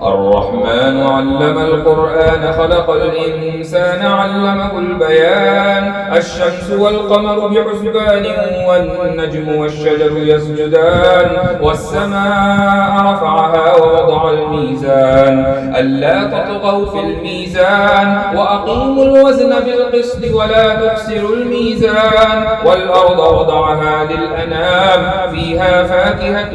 الرحمن علم القرآن خلق الإنسان علمه البيان الشمس والقمر بحسبان والنجم والشجر يسجدان والسماء رفعها ووضع الميزان ألا تطغوا في الميزان وأقيموا الوزن بالقسط ولا تخسروا الميزان والأرض وضعها للأنام فيها فاكهة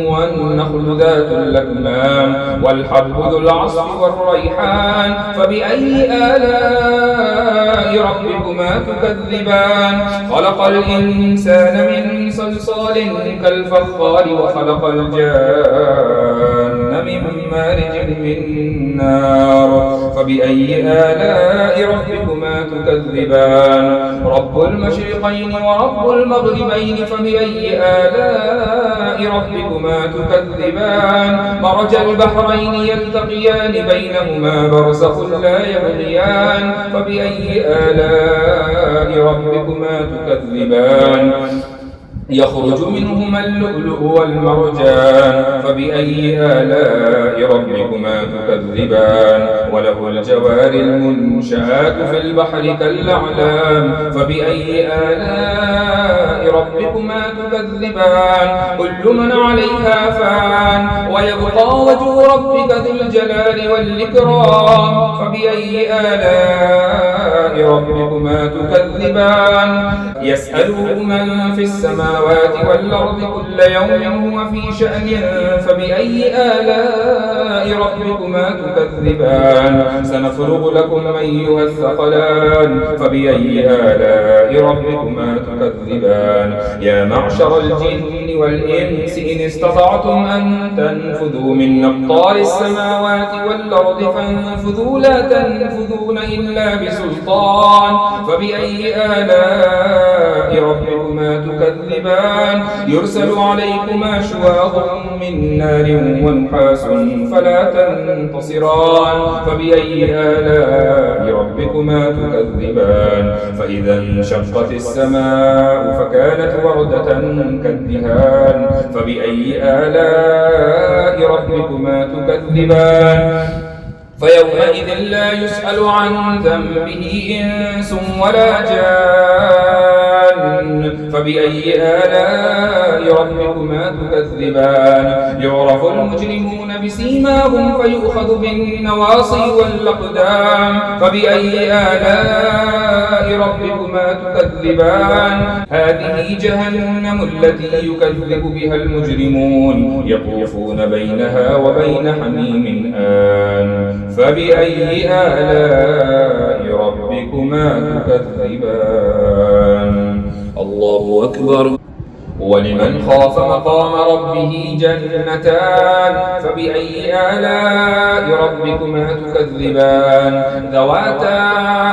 والنخل ذات الأكمام والحب ذو العصف والريحان فبأي آلاء ربكما تكذبان خلق الإنسان من صلصال كالفخار وخلق الجان من مارج من نار فبأي آلاء ربكما تكذبان رب المشرقين ورب المغربين فبأي آلاء ربكما تكذبان مرج البحرين يلتقيان بينهما برزخ لا يبغيان فبأي آلاء ربكما تكذبان يخرج منهما اللؤلؤ والمرجان فبأي آلاء ربكما تكذبان وله الجوار المنشآت في البحر كالأعلام فبأي آلاء ربكما تكذبان كل من عليها فان ويبقى وجه ربك ذو الجلال والإكرام فبأي آلاء ربكما تكذبان يسأله من في السماوات والأرض كل يوم هو في شأن فبأي آلاء ربكما تكذبان سنفرغ لكم أيها الثقلان فبأي آلاء ربكما تكذبان يا معشر الجن والإنس إن استطعتم أن تنفذوا من أقطار السماوات والأرض فانفذوا لا تنفذون إلا بسلطان فبأي آلاء ربكما تكذبان يرسل عليكما شواظ من نار ونحاس فلا تنتصران فبأي آلاء ربكما تكذبان فإذا انشقت السماء فكانت وردة كالدهان فبأي آلاء ربكما تكذبان فيومئذ لا يسأل عن ذنبه إنس ولا جان فبأي آلاء ربكما تكذبان يعرف المجرمون بسيماهم فيؤخذ بالنواصي والأقدام فبأي آلاء ربكما تكذبان هذه جهنم التي يكذب بها المجرمون يطوفون بينها وبين حميم آن فبأي آلاء ربكما تكذبان الله أكبر ولمن خاف مقام ربه جنتان فبأي آلاء ربكما تكذبان ذواتا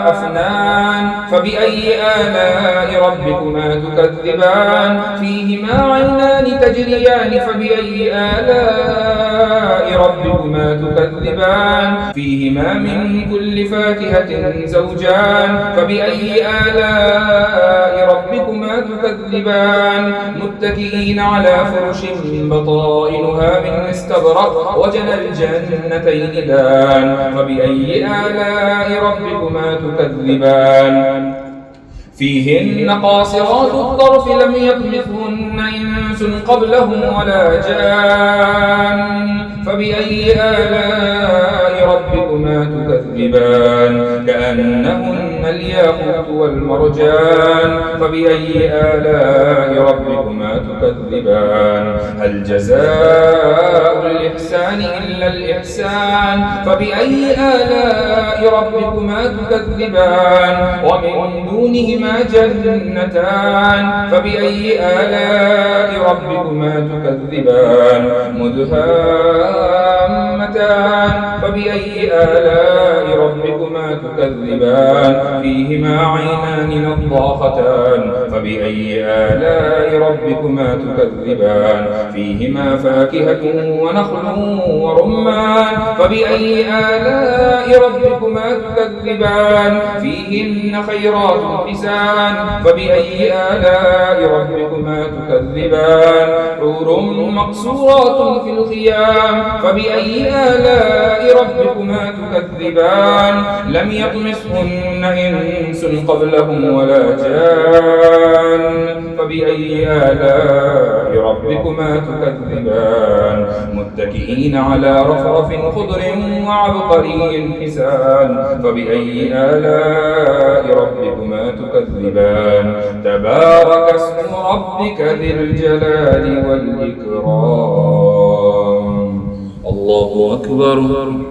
أفنان فبأي آلاء ربكما تكذبان فيهما عينان تجريان فبأي آلاء ربكما تكذبان فيهما من كل فاكهة زوجان فبأي آلاء ربكما تكذبان متكئين على فرش بطائنها من استبرق وجنى الجنتين دان فبأي آلاء ربكما تكذبان فيهن قاصرات الطرف لم يطمثهن إنس قبلهم ولا جان فبأي آلاء ربكما تكذبان كأنهن الياقوت والمرجان فبأي آلاء ربكما تكذبان هل جزاء الإحسان إلا الإحسان فبأي آلاء ربكما تكذبان ومن دونهما جنتان فبأي آلاء ربكما تكذبان مدهامتان فبأي آلاء ربكما تكذبان فيهما عينان نضاختان فبأي آلاء ربكما تكذبان فيهما فاكهة ونخل ورمان فبأي آلاء ربكما تكذبان فيهن خيرات حسان فبأي آلاء ربكما تكذبان حور مقصورات في الخيام فبأي آلاء ربكما تكذبان لم يطمثهن إنس قبلهم ولا جان فبأي آلاء ربكما تكذبان متكئين على رفرف خضر وعبقري حسان فبأي آلاء ربكما تكذبان تبارك اسم ربك ذي الجلال والإكرام الله أكبر.